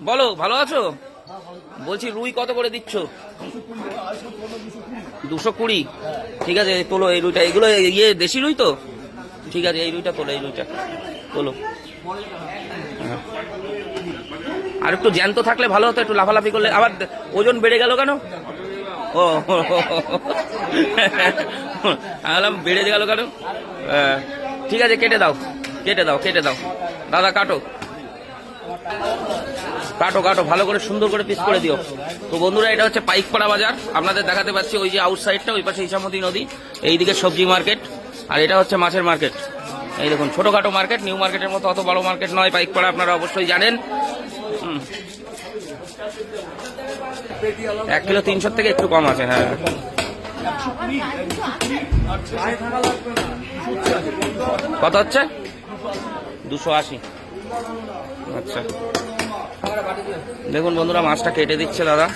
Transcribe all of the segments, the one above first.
বলো, ভালো আছো? বলছি রুই কত করে দিচ্ছ? 220। ঠিক আছে, তোলো এই রুইটা। এগুলো ইয়ে দেশি রুই তো? ঠিক আছে, এই রুইটা তোলো, এই রুইটা তোলো। হ্যাঁ। আর একটু জ্যান্ত থাকলে ভালো হতো, একটু লাফালাফি করলে। আবার ওজন বেড়ে গেল কেন? ও আমি বেড়ে গেল কেন? ঠিক আছে, কেটে দাও, কেটে দাও, কেটে দাও। দাদা কাটো, কাটো, কাটো, ভালো করে সুন্দর করে পিস করে দিও। তো বন্ধুরা, এটা হচ্ছে পাইকপাড়া বাজার। আপনাদের দেখাতে পাচ্ছি ওই যে আউটসাইডটা, ওই পাশে ইছামতি নদী, এইদিকে সবজি মার্কেট, আর এটা হচ্ছে মাছের মার্কেট। এই দেখুন, ছোটখাটো মার্কেট, নিউ মার্কেটের মতো অত বড় মার্কেট নয় পাইকপাড়া, আপনারা অবশ্যই জানেন। 1 কিলো 300 থেকে একটু কম আছে। হ্যাঁ, কত হচ্ছে? 280। আচ্ছা, দেখুন বন্ধুরা, মাছটা কেটে দিচ্ছে দাদা।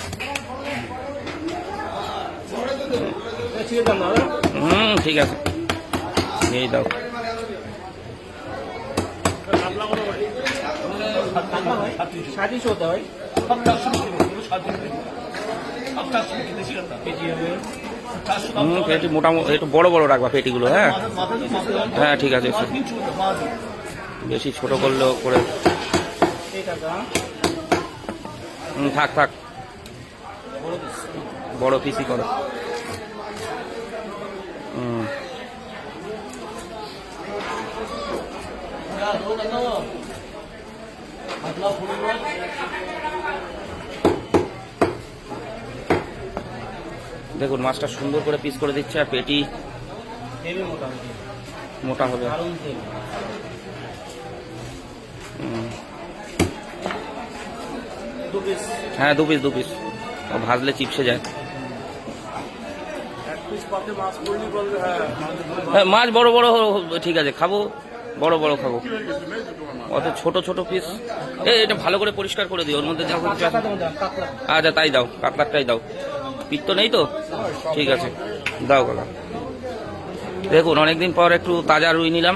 ঠিক আছে, এই দাও। পেটি মোটামুটি একটু বড় বড় রাখবা পেটিগুলো। হ্যাঁ, হ্যাঁ, ঠিক আছে, বেশি ছোট করলেও করে। থাক থাক, বড় পিসি করো। দেখুন, মাছটা সুন্দর করে পিস করে দিচ্ছে, আর পেটি মোটা হবে। হ্যাঁ, 2 পিস, 2 পিস। ভাজলে চিপসে যায়। হ্যাঁ, মাছ বড় বড় ঠিক আছে, খাবো, বড় বড় খাবো। অত ছোট ছোট পিস। এটা ভালো করে পরিষ্কার করে দিও, ওর মধ্যে যা কিছু আছে। আচ্ছা, তাই দাও, কাতলাটাই দাও। পিত্ত নেই তো? ঠিক আছে, দাও গলা। দেখুন, অনেকদিন পর একটু তাজা রুই নিলাম।